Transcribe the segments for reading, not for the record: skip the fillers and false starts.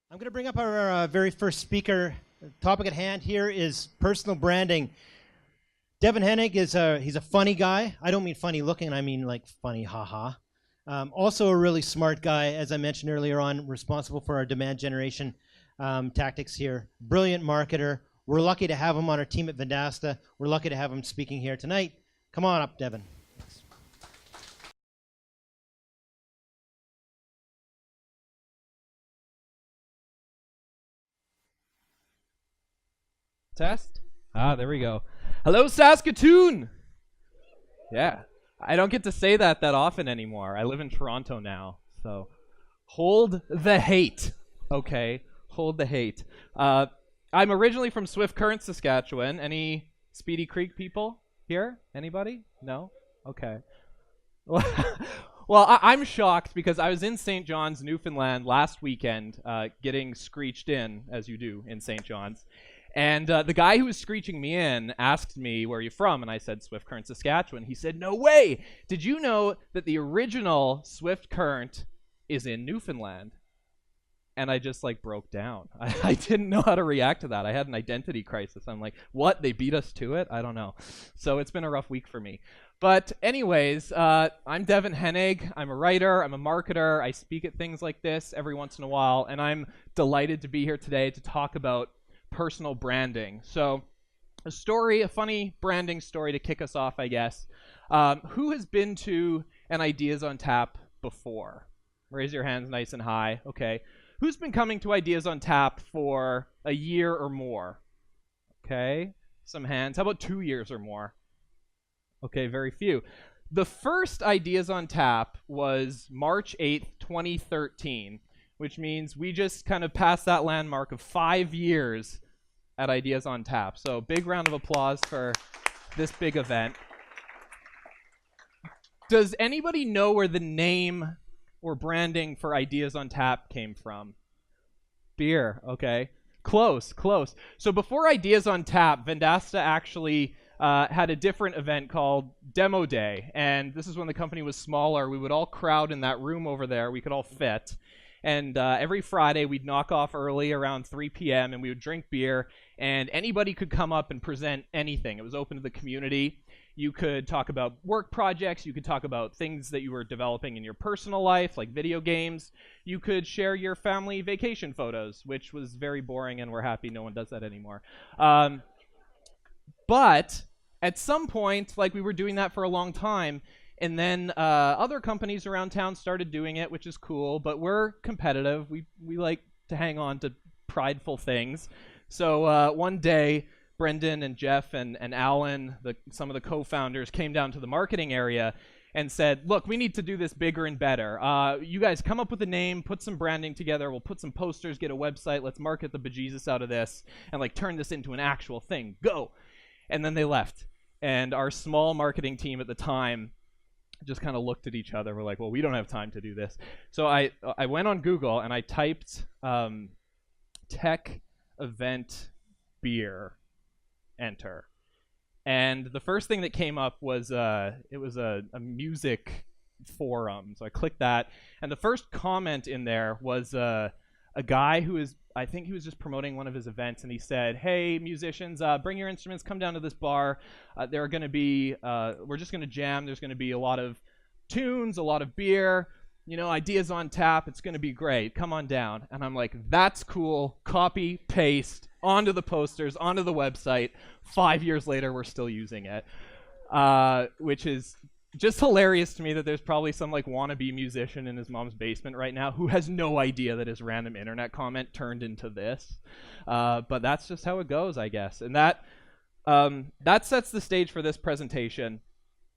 I'm going to bring up our very first speaker. The topic at hand here is personal branding. Devon Hennig he's a funny guy. I don't mean funny looking, I mean like funny, haha. Also a really smart guy, as I mentioned earlier on, responsible for our demand generation tactics here. Brilliant marketer. We're lucky to have him on our team at Vendasta. We're lucky to have him speaking here tonight. Come on up, Devon. Test? There we go. Hello, Saskatoon! Yeah. I don't get to say that often anymore. I live in Toronto now, so hold the hate, okay? Hold the hate. I'm originally from Swift Current, Saskatchewan. Any Speedy Creek people here? Anybody? No? Okay. Well, I'm shocked because I was in St. John's, Newfoundland last weekend, getting screeched in, as you do in St. John's. And the guy who was screeching me in asked me, where are you from? And I said, Swift Current, Saskatchewan. He said, no way! Did you know that the original Swift Current is in Newfoundland? And I just broke down. I didn't know how to react to that. I had an identity crisis. I'm like, what? They beat us to it? I don't know. So it's been a rough week for me. But anyways, I'm Devon Hennig. I'm a writer. I'm a marketer. I speak at things like this every once in a while. And I'm delighted to be here today to talk about personal branding. So a funny branding story to kick us off, I guess. Who has been to an Ideas on Tap before? Raise your hands nice and high. Okay. Who's been coming to Ideas on Tap for a year or more? Okay. Some hands. How about 2 years or more? Okay, very few. The first Ideas on Tap was March 8th, 2013. Which means we just kind of passed that landmark of 5 years at Ideas on Tap. So big round of applause for this big event. Does anybody know where the name or branding for Ideas on Tap came from? Beer, okay. Close. So before Ideas on Tap, Vendasta actually had a different event called Demo Day. And this is when the company was smaller. We would all crowd in that room over there. We could all fit. And every Friday, we'd knock off early around 3 p.m., and we would drink beer, and anybody could come up and present anything. It was open to the community. You could talk about work projects. You could talk about things that you were developing in your personal life, like video games. You could share your family vacation photos, which was very boring, and we're happy no one does that anymore. But at some point, we were doing that for a long time, and then other companies around town started doing it, which is cool, but we're competitive. We like to hang on to prideful things. So one day, Brendan and Jeff and Alan, some of the co-founders, came down to the marketing area and said, look, we need to do this bigger and better. You guys come up with a name, put some branding together, we'll put some posters, get a website, let's market the bejesus out of this, and turn this into an actual thing. Go! And then they left. And our small marketing team at the time just kind of looked at each other. We're like, well, we don't have time to do this. So I went on Google and I typed tech event beer, enter. And the first thing that came up was it was a music forum. So I clicked that. And the first comment in there was a guy who I think he was just promoting one of his events, and he said, hey, musicians, bring your instruments, come down to this bar. There are going to be, we're just going to jam. There's going to be a lot of tunes, a lot of beer, Ideas on Tap. It's going to be great. Come on down. And I'm like, that's cool. Copy, paste, onto the posters, onto the website. 5 years later, we're still using it, which is just hilarious to me that there's probably some wannabe musician in his mom's basement right now who has no idea that his random internet comment turned into this. But that's just how it goes, I guess. And that sets the stage for this presentation,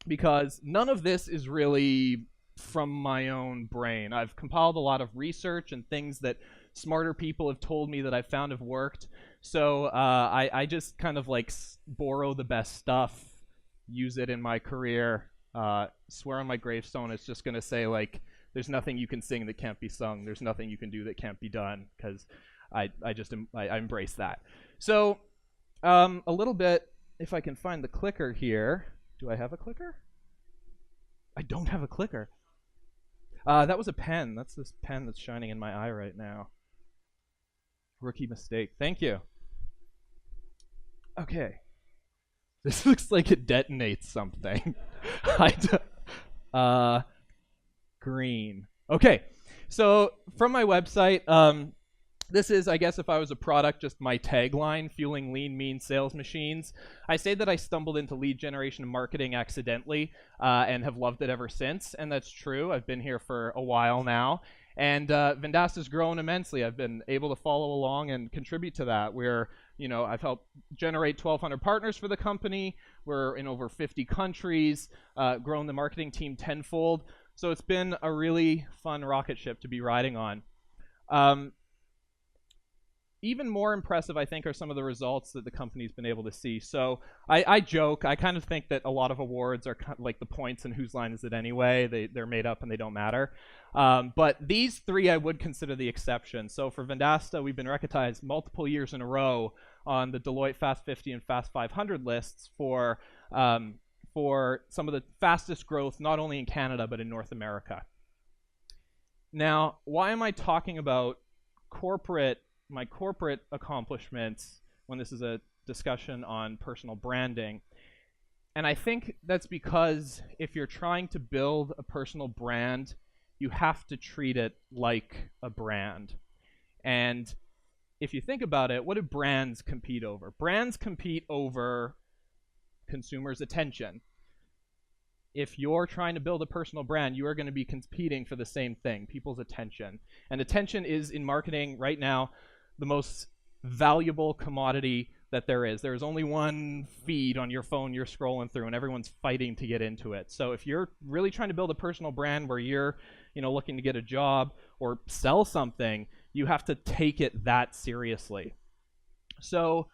because none of this is really from my own brain. I've compiled a lot of research and things that smarter people have told me that I've found have worked. So I just kind of borrow the best stuff, use it in my career. Swear on my gravestone, it's just going to say there's nothing you can sing that can't be sung. There's nothing you can do that can't be done, because I embrace that. So a little bit, if I can find the clicker here. Do I have a clicker? I don't have a clicker. That was a pen. That's this pen that's shining in my eye right now. Rookie mistake. Thank you. Okay. This looks like it detonates something. Green. Okay. So from my website, this is, I guess, if I was a product, just my tagline, fueling lean, mean sales machines. I say that I stumbled into lead generation and marketing accidentally and have loved it ever since. And that's true. I've been here for a while now. And Vendasta's grown immensely. I've been able to follow along and contribute to that. I've helped generate 1,200 partners for the company. We're in over 50 countries, grown the marketing team tenfold. So it's been a really fun rocket ship to be riding on. Even more impressive, I think, are some of the results that the company's been able to see. So I joke, I kind of think that a lot of awards are kind of like the points and whose line is it anyway. They're made up and they don't matter. But these three I would consider the exception. So for Vendasta, we've been recognized multiple years in a row on the Deloitte Fast 50 and Fast 500 lists for some of the fastest growth, not only in Canada, but in North America. Now, why am I talking about my corporate accomplishments when this is a discussion on personal branding? And I think that's because if you're trying to build a personal brand, you have to treat it like a brand. And if you think about it, what do brands compete over? Brands compete over consumers' attention. If you're trying to build a personal brand, you are going to be competing for the same thing, people's attention. And attention is, in marketing right now, the most valuable commodity that there is. There's only one feed on your phone you're scrolling through, and everyone's fighting to get into it. So if you're really trying to build a personal brand where you're looking to get a job or sell something, you have to take it that seriously. So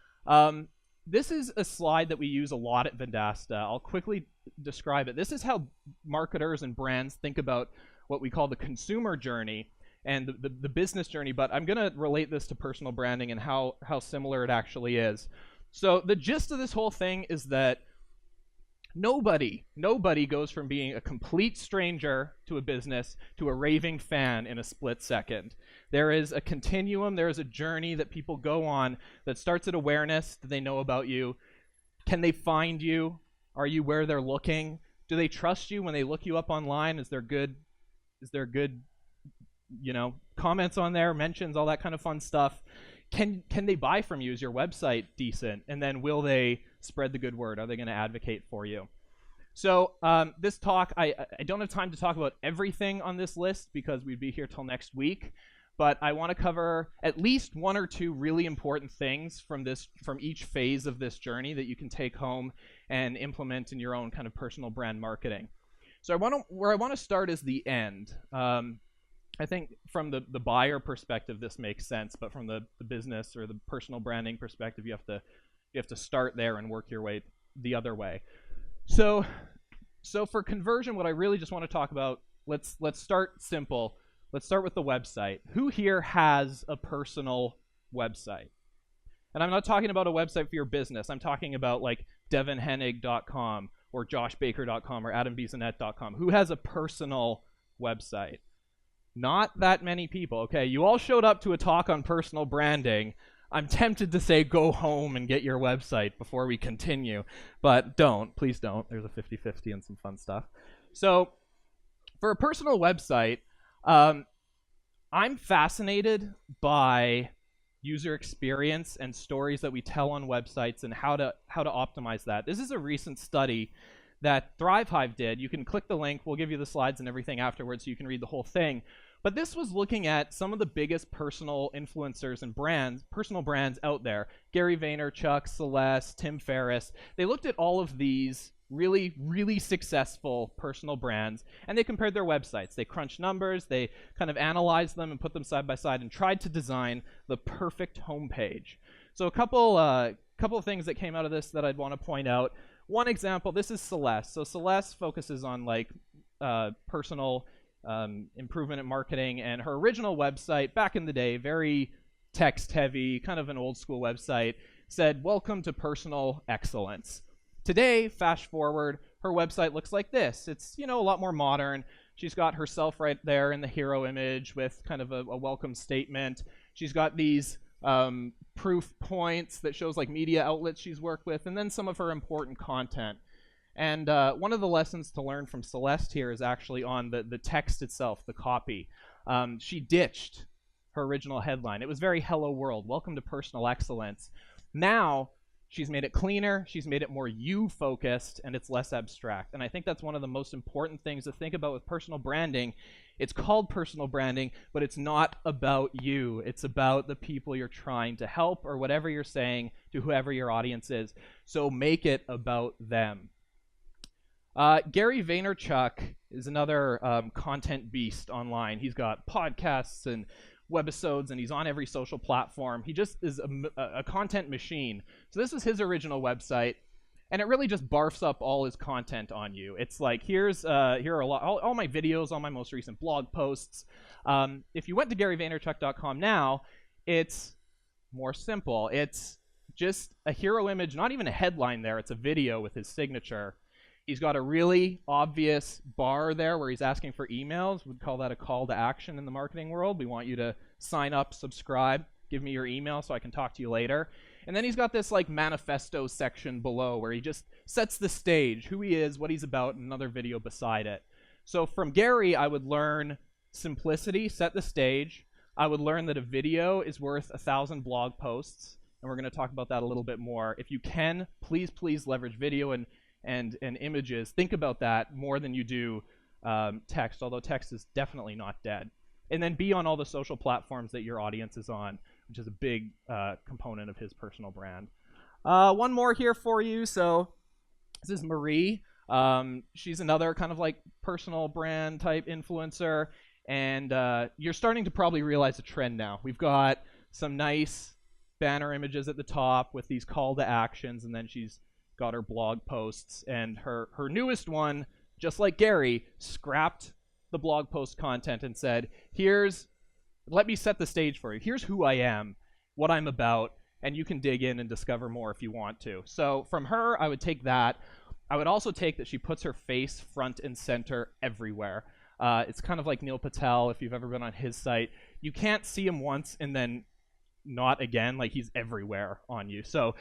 this is a slide that we use a lot at Vendasta. I'll quickly describe it. This is how marketers and brands think about what we call the consumer journey and the business journey, but I'm going to relate this to personal branding and how similar it actually is. So the gist of this whole thing is that nobody goes from being a complete stranger to a business to a raving fan in a split second. There is a continuum, there is a journey that people go on that starts at awareness. Do they know about you? Can they find you? Are you where they're looking? Do they trust you when they look you up online? Is there good comments on there, mentions, all that kind of fun stuff? Can they buy from you? Is your website decent? And then will they spread the good word? Are they going to advocate for you? So this talk, I don't have time to talk about everything on this list because we'd be here till next week, but I want to cover at least one or two really important things from each phase of this journey that you can take home and implement in your own kind of personal brand marketing. So where I want to start is the end. I think from the buyer perspective, this makes sense, but from the business or the personal branding perspective, you have to start there and work your way the other way. So for conversion, what I really just want to talk about, let's start simple. Let's start with the website. Who here has a personal website? And I'm not talking about a website for your business. I'm talking about like devonhennig.com or joshbaker.com or adambizanette.com. Who has a personal website? Not that many people. Okay, you all showed up to a talk on personal branding. I'm tempted to say go home and get your website before we continue, but don't. Please don't. There's a 50-50 and some fun stuff. So for a personal website, I'm fascinated by user experience and stories that we tell on websites and how to optimize that. This is a recent study that ThriveHive did. You can click the link. We'll give you the slides and everything afterwards so you can read the whole thing. But this was looking at some of the biggest personal influencers and personal brands out there. Gary Vaynerchuk, Celeste, Tim Ferriss. They looked at all of these really, really successful personal brands, and they compared their websites. They crunched numbers, they kind of analyzed them and put them side by side and tried to design the perfect homepage. So a couple of things that came out of this that I'd want to point out. One example, this is Celeste. So Celeste focuses on like personal improvement in marketing, and her original website back in the day, very text heavy, kind of an old school website, said welcome to personal excellence. Today, fast forward, her website looks like this. It's a lot more modern. She's got herself right there in the hero image with kind of a welcome statement. She's got these proof points that shows like media outlets she's worked with, and then some of her important content. And one of the lessons to learn from Celeste here is actually on the text itself, the copy. She ditched her original headline. It was very hello world, welcome to personal excellence. Now she's made it cleaner, she's made it more you focused, and it's less abstract. And I think that's one of the most important things to think about with personal branding. It's called personal branding, but it's not about you. It's about the people you're trying to help, or whatever you're saying to whoever your audience is. So make it about them. Gary Vaynerchuk is another content beast online. He's got podcasts and webisodes, and he's on every social platform. He just is a content machine. So this is his original website, and it really just barfs up all his content on you. It's like, here are all my videos, all my most recent blog posts. If you went to GaryVaynerchuk.com now, it's more simple. It's just a hero image, not even a headline there. It's a video with his signature. He's got a really obvious bar there where he's asking for emails. We'd call that a call to action in the marketing world. We want you to sign up, subscribe, give me your email so I can talk to you later. And then he's got this like manifesto section below where he just sets the stage, who he is, what he's about, and another video beside it. So from Gary, I would learn simplicity, set the stage. I would learn that a video is worth 1,000 blog posts, and we're going to talk about that a little bit more. If you can, please leverage video and images. Think about that more than you do text, although text is definitely not dead. And then be on all the social platforms that your audience is on, which is a big component of his personal brand. One more here for you. So this is Marie. She's another kind of like personal brand type influencer. And you're starting to probably realize a trend now. We've got some nice banner images at the top with these call to actions, and then she's got her blog posts, and her newest one, just like Gary, scrapped the blog post content and said, let me set the stage for you. Here's who I am, what I'm about, and you can dig in and discover more if you want to. So from her, I would take that. I would also take that she puts her face front and center everywhere. It's kind of like Neil Patel, if you've ever been on his site. You can't see him once and then not again, like he's everywhere on you. So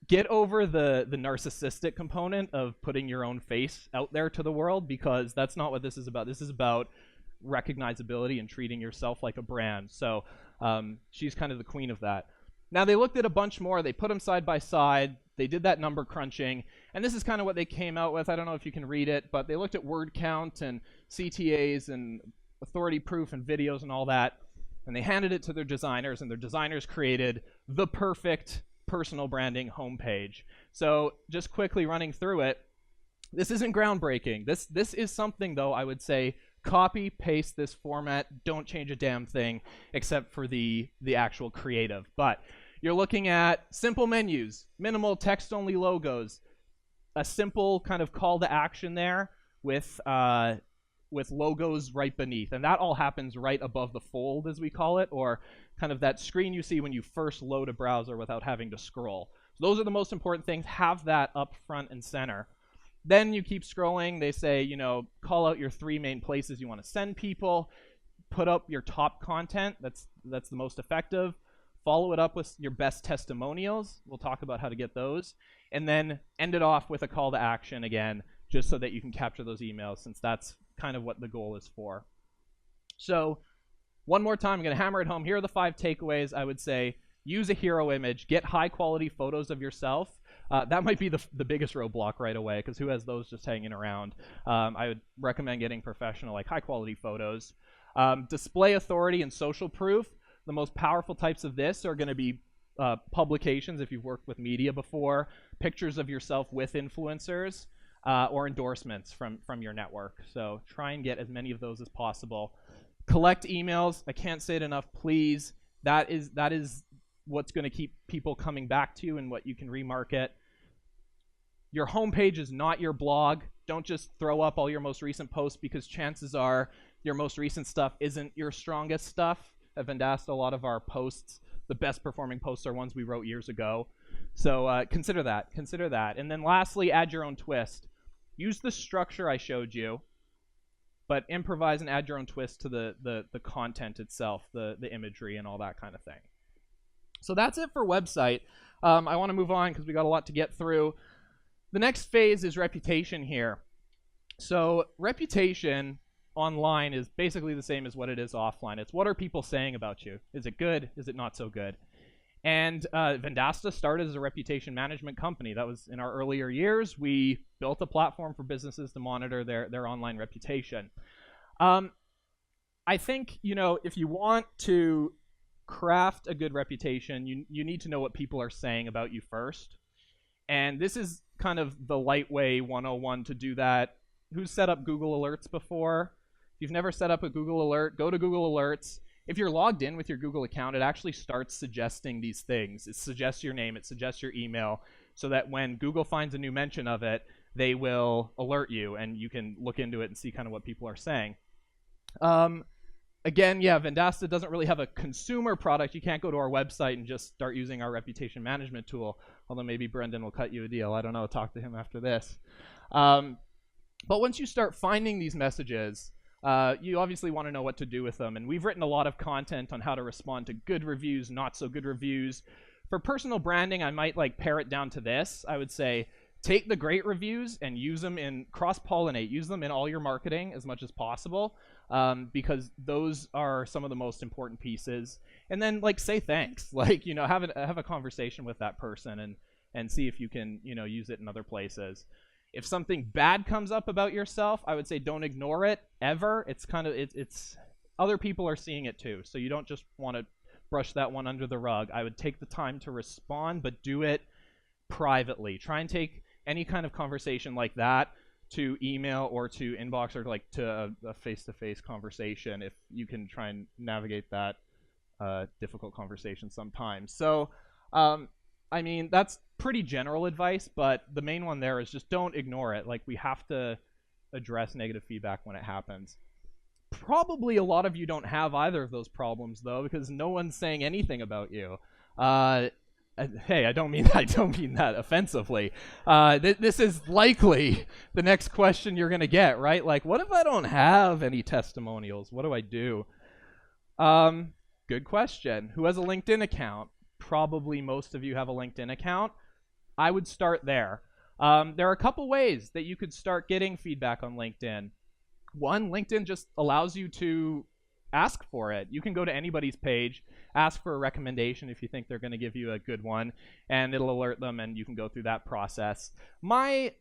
get over the narcissistic component of putting your own face out there to the world, because that's not what this is about. This is about recognizability and treating yourself like a brand. So she's kind of the queen of that. Now, they looked at a bunch more. They put them side by side. They did that number crunching. And this is kind of what they came out with. I don't know if you can read it, but they looked at word count and CTAs and authority proof and videos and all that. And they handed it to their designers, and their designers created the perfect personal branding homepage. So just quickly running through it, this isn't groundbreaking. This is something, though, I would say, copy, paste this format, don't change a damn thing except for the actual creative. But you're looking at simple menus, minimal text-only logos, a simple kind of call to action there with logos right beneath. And that all happens right above the fold, as we call it, or kind of that screen you see when you first load a browser without having to scroll. So those are the most important things. Have that up front and center. Then you keep scrolling. They say, call out your 3 main places you want to send people. Put up your top content. That's the most effective. Follow it up with your best testimonials. We'll talk about how to get those. And then end it off with a call to action again, just so that you can capture those emails, since that's kind of what the goal is for. So one more time, I'm going to hammer it home. Here are the 5 takeaways. I would say use a hero image. Get high-quality photos of yourself. That might be the biggest roadblock right away, because who has those just hanging around? I would recommend getting professional, like high-quality photos. Display authority and social proof. The most powerful types of this are going to be publications, if you've worked with media before, pictures of yourself with influencers, or endorsements from your network. So try and get as many of those as possible. Collect emails. I can't say it enough, please. That is what's going to keep people coming back to you and what you can remarket. Your homepage is not your blog. Don't just throw up all your most recent posts, because chances are your most recent stuff isn't your strongest stuff. At Vendasta, a lot of our posts, the best performing posts, are ones we wrote years ago. So consider that. And then lastly, add your own twist. Use the structure I showed you, but improvise and add your own twist to the content itself, the imagery and all that kind of thing. So that's it for website. I want to move on because we got a lot to get through. The next phase is reputation here. So reputation online is basically the same as what it is offline. It's what are people saying about you? Is it good? Is it not so good? And Vendasta started as a reputation management company. That was in our earlier years. We built a platform for businesses to monitor their online reputation. I think, if you want to craft a good reputation, you need to know what people are saying about you first. And this is kind of the light way 101 to do that. Who's set up Google Alerts before? If you've never set up a Google Alert, go to Google Alerts. If you're logged in with your Google account, it actually starts suggesting these things. It suggests your name, it suggests your email, so that when Google finds a new mention of it, they will alert you, and you can look into it and see kind of what people are saying. Again, Vendasta doesn't really have a consumer product. You can't go to our website and just start using our reputation management tool, although maybe Brendan will cut you a deal. I don't know. Talk to him after this. But once you start finding these messages, you obviously want to know what to do with them. And we've written a lot of content on how to respond to good reviews, not so good reviews. For personal branding, I might pare it down to this. I would say take the great reviews and use them in cross-pollinate. Use them in all your marketing as much as possible, because those are some of the most important pieces. And then say thanks. Have a conversation with that person and see if you can use it in other places. If something bad comes up about yourself, I would say don't ignore it ever. It's it's other people are seeing it too, so you don't just want to brush that one under the rug. I would take the time to respond, but do it privately. Try and take any kind of conversation like that to email or to inbox or to a face-to-face conversation if you can try and navigate that difficult conversation sometimes. So that's pretty general advice, but the main one there is just don't ignore it. We have to address negative feedback when it happens. Probably a lot of you don't have either of those problems though, because no one's saying anything about you. Hey, I don't mean that offensively. This is likely the next question you're gonna get, right? What if I don't have any testimonials? What do I do? Good question. Who has a LinkedIn account? Probably most of you have a LinkedIn account. I would start there. There are a couple ways that you could start getting feedback on LinkedIn. One, LinkedIn just allows you to ask for it. You can go to anybody's page, ask for a recommendation if you think they're going to give you a good one, and it'll alert them, and you can go through that process. My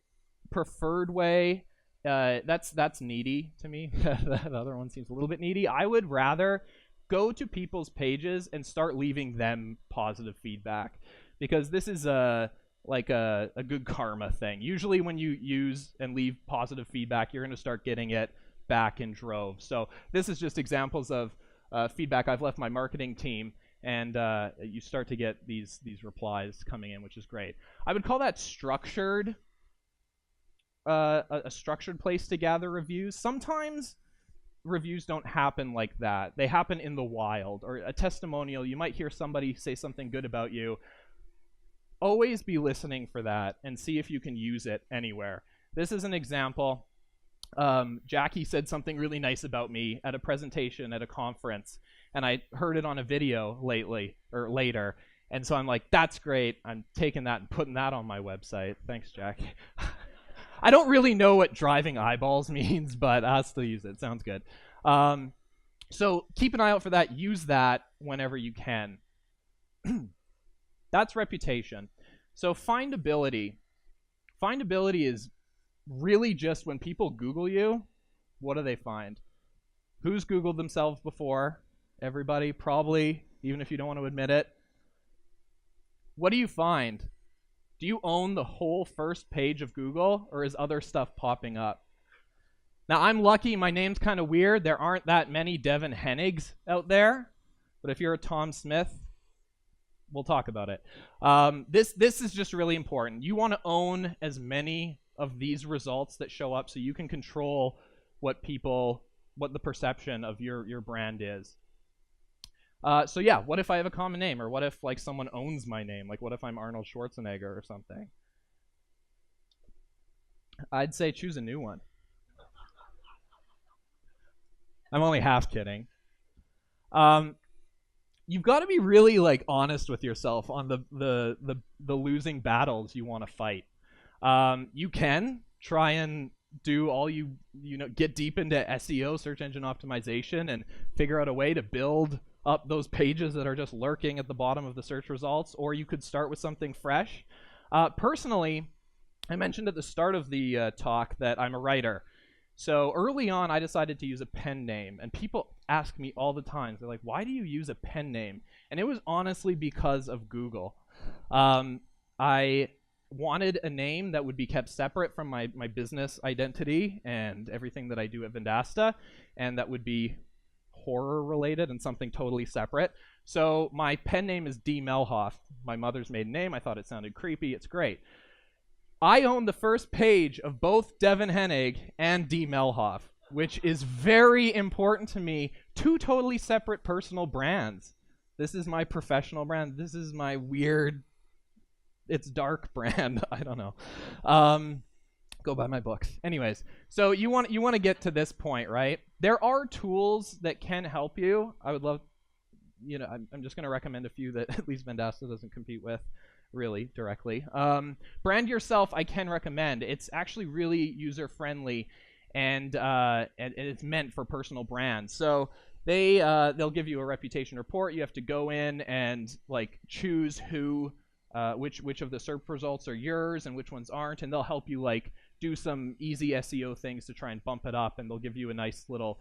preferred way, that's needy to me. The other one seems a little bit needy. I would rather go to people's pages and start leaving them positive feedback, because this is a good karma thing. Usually when you use and leave positive feedback, you're going to start getting it back in droves. So this is just examples of feedback I've left my marketing team, and you start to get these replies coming in, which is great. I would call that structured, a structured place to gather reviews. Sometimes reviews don't happen like that. They happen in the wild, or a testimonial. You might hear somebody say something good about you. Always be listening for that and see if you can use it anywhere. This is an example. Jackie said something really nice about me at a presentation at a conference, and I heard it on a video later, and so I'm like, that's great. I'm taking that and putting that on my website. Thanks, Jackie. I don't really know what driving eyeballs means, but I'll still use it. Sounds good. So keep an eye out for that. Use that whenever you can. That's reputation. So findability. Findability is really just when people Google you, what do they find? Who's Googled themselves before? Everybody, probably, even if you don't want to admit it. What do you find? Do you own the whole first page of Google, or is other stuff popping up? Now, I'm lucky. My name's kind of weird. There aren't that many Devon Hennigs out there. But if you're a Tom Smith, we'll talk about it. This is just really important. You want to own as many of these results that show up so you can control what the perception of your brand is. So yeah, what if I have a common name, or what if someone owns my name? What if I'm Arnold Schwarzenegger or something? I'd say choose a new one. I'm only half kidding. you've got to be really like honest with yourself on the losing battles you want to fight. You can try and do all get deep into SEO, search engine optimization, and figure out a way to build up those pages that are just lurking at the bottom of the search results, or you could start with something fresh. Personally, I mentioned at the start of the talk that I'm a writer. So early on, I decided to use a pen name, and people ask me all the time. They're like, "Why do you use a pen name?" And it was honestly because of Google. I wanted a name that would be kept separate from my business identity and everything that I do at Vendasta, and that would be horror related and something totally separate. So my pen name is D. Melhoff, my mother's maiden name. I thought it sounded creepy. It's great. I own the first page of both Devon Hennig and D. Melhoff, which is very important to me. Two totally separate personal brands. This is my professional brand. This is my weird, it's dark brand. I don't know. Go buy my books. Anyways, so you want to get to this point, right? There are tools that can help you. I would love, I'm just going to recommend a few that at least Vendasta doesn't compete with really directly. Brand Yourself, I can recommend. It's actually really user friendly, and it's meant for personal brands. So they'll give you a reputation report. You have to go in and like choose which of the SERP results are yours and which ones aren't, and they'll help you like do some easy SEO things to try and bump it up, and they'll give you a nice little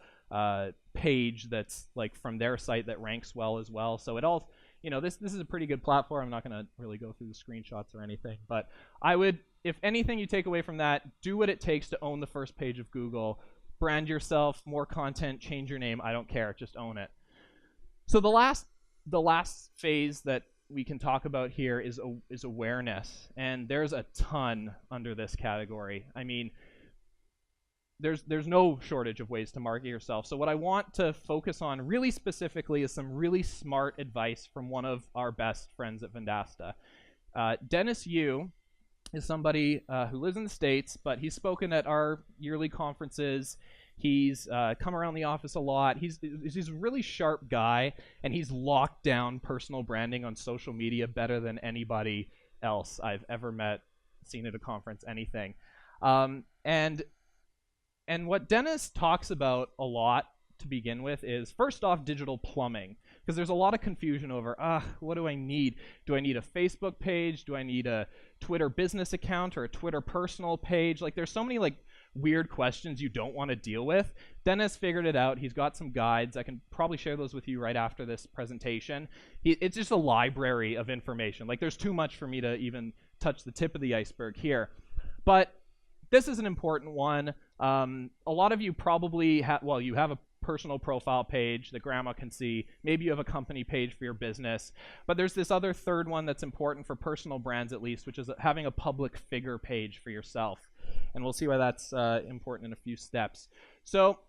page that's like from their site that ranks well as well. So it all, this is a pretty good platform. I'm not going to really go through the screenshots or anything, but I would, if anything you take away from that, do what it takes to own the first page of Google. Brand yourself, more content, change your name. I don't care. Just own it. So the last phase that we can talk about here is awareness, and there's a ton under this category. I mean, there's no shortage of ways to market yourself. So what I want to focus on really specifically is some really smart advice from one of our best friends at Vendasta. Dennis Yu is somebody who lives in the States, but he's spoken at our yearly conferences. He's come around the office a lot. He's a really sharp guy, and he's locked down personal branding on social media better than anybody else I've ever met, seen at a conference, anything. And what Dennis talks about a lot to begin with is, first off, digital plumbing, because there's a lot of confusion over, what do I need? Do I need a Facebook page? Do I need a Twitter business account or a Twitter personal page? Like, there's so many like weird questions you don't want to deal with. Dennis figured it out. He's got some guides. I can probably share those with you right after this presentation. It's just a library of information. Like, there's too much for me to even touch the tip of the iceberg here. But this is an important one. A lot of you probably you have a personal profile page that grandma can see. Maybe you have a company page for your business. But there's this other third one that's important for personal brands, at least, which is having a public figure page for yourself. And we'll see why that's important in a few steps. So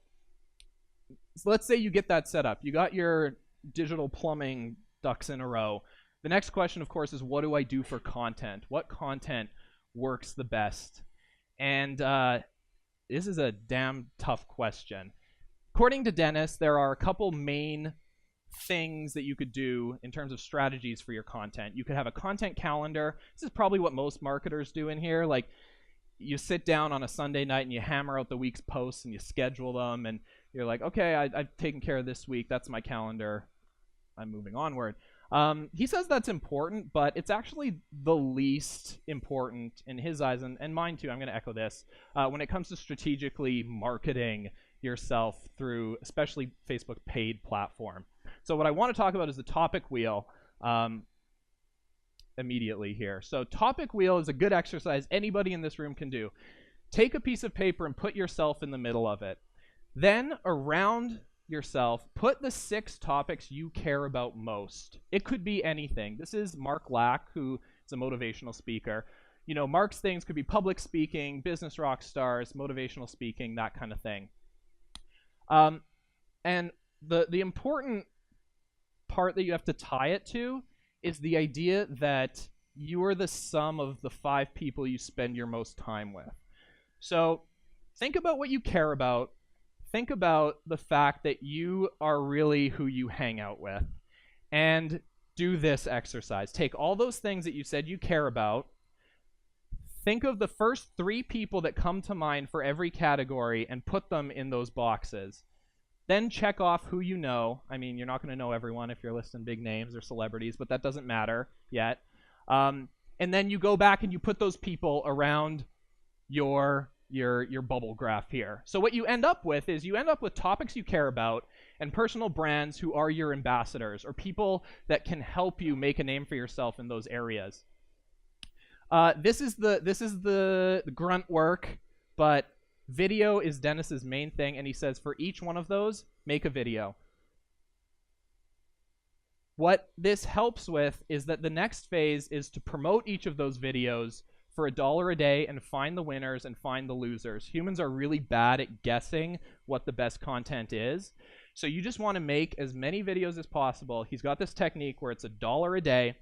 let's say you get that set up. You got your digital plumbing ducks in a row. The next question, of course, is what do I do for content? What content works the best? And this is a damn tough question. According to Dennis, there are a couple main things that you could do in terms of strategies for your content. You could have a content calendar. This is probably what most marketers do in here. Like, you sit down on a Sunday night and you hammer out the week's posts and you schedule them, and you're like, okay, I've taken care of this week. That's my calendar. I'm moving onward. He says that's important, but it's actually the least important in his eyes, and mine too. I'm going to echo this. When it comes to strategically marketing yourself through especially Facebook paid platform. So what I want to talk about is the topic wheel immediately here. So topic wheel is a good exercise anybody in this room can do. Take a piece of paper and put yourself in the middle of it. Then around yourself, put the 6 topics you care about most. It could be anything. This is Mark Lack, who is a motivational speaker. Mark's things could be public speaking, business rock stars, motivational speaking, that kind of thing. And the important part that you have to tie it to is the idea that you are the sum of the 5 people you spend your most time with. So think about what you care about. Think about the fact that you are really who you hang out with. and do this exercise. Take all those things that you said you care about. Think of the first 3 people that come to mind for every category and put them in those boxes. Then check off who you know. I mean, you're not going to know everyone if you're listing big names or celebrities, but that doesn't matter yet. And then you go back and you put those people around your bubble graph here. So what you end up with is you end up with topics you care about and personal brands who are your ambassadors or people that can help you make a name for yourself in those areas. This is the grunt work, but video is Dennis's main thing, and he says for each one of those, make a video. What this helps with is that the next phase is to promote each of those videos for $1 a day and find the winners and find the losers. Humans are really bad at guessing what the best content is. So you just want to make as many videos as possible. He's got this technique where it's $1 a day,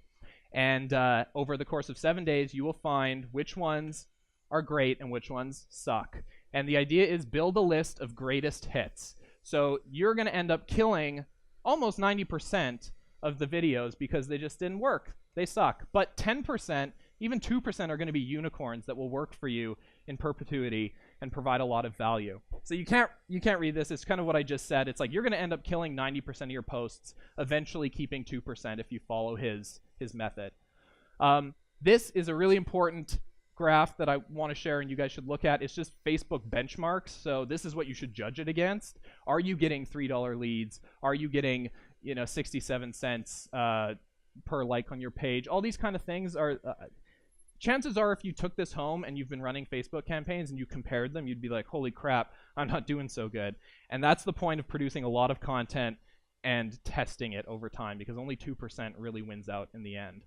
and over the course of 7 days, you will find which ones are great and which ones suck. And the idea is build a list of greatest hits. So you're going to end up killing almost 90% of the videos because they just didn't work. They suck. But 10%, even 2% are going to be unicorns that will work for you in perpetuity and provide a lot of value. So you can't read this. It's kind of what I just said. It's like you're going to end up killing 90% of your posts, eventually keeping 2% if you follow his method. This is a really important graph that I want to share and you guys should look at. It's just Facebook benchmarks. So this is what you should judge it against. Are you getting $3 leads? Are you getting 67 cents per like on your page? All these kind of things are chances are if you took this home and you've been running Facebook campaigns and you compared them, you'd be like, holy crap, I'm not doing so good. And that's the point of producing a lot of content and testing it over time, because only 2% really wins out in the end.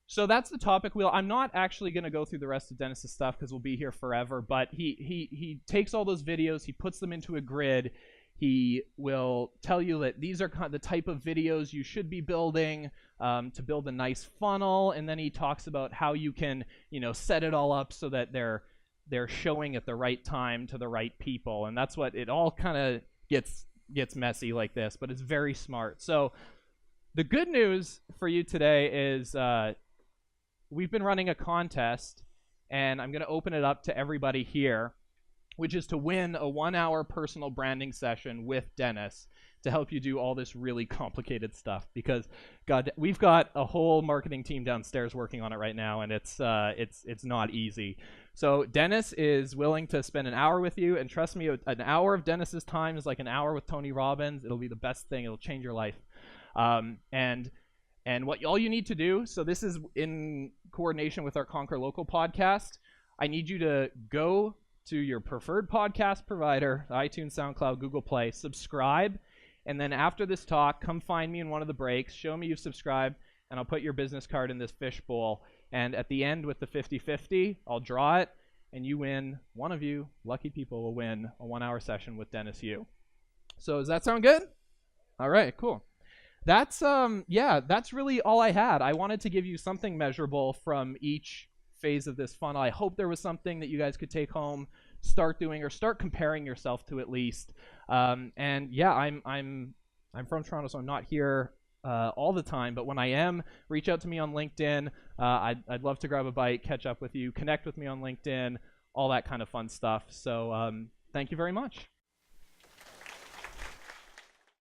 So that's the topic wheel. I'm not actually going to go through the rest of Dennis's stuff because we'll be here forever, but he takes all those videos, he puts them into a grid. He will tell you that these are the type of videos you should be building to build a nice funnel, and then he talks about how you can, set it all up so that they're showing at the right time to the right people, and that's what it all kind of gets messy like this, but it's very smart. So the good news for you today is we've been running a contest, and I'm going to open it up to everybody here, which is to win a 1-hour personal branding session with Dennis to help you do all this really complicated stuff. Because, God, we've got a whole marketing team downstairs working on it right now, and it's not easy. So Dennis is willing to spend an hour with you, and trust me, an hour of Dennis's time is like an hour with Tony Robbins. It'll be the best thing. It'll change your life. And all you need to do, so this is in coordination with our Conquer Local podcast, I need you to go to your preferred podcast provider, iTunes, SoundCloud, Google Play, subscribe, and then after this talk, come find me in one of the breaks, show me you've subscribed, and I'll put your business card in this fishbowl. And at the end with the 50-50, I'll draw it, and you win. One of you lucky people will win a 1-hour session with Dennis Yu. So does that sound good? All right, cool. That's really all I had. I wanted to give you something measurable from each phase of this funnel. I hope there was something that you guys could take home, start doing, or start comparing yourself to at least. And yeah, I'm from Toronto, so I'm not here all the time, but when I am, reach out to me on LinkedIn. I'd love to grab a bite, catch up with you, connect with me on LinkedIn, all that kind of fun stuff. So thank you very much.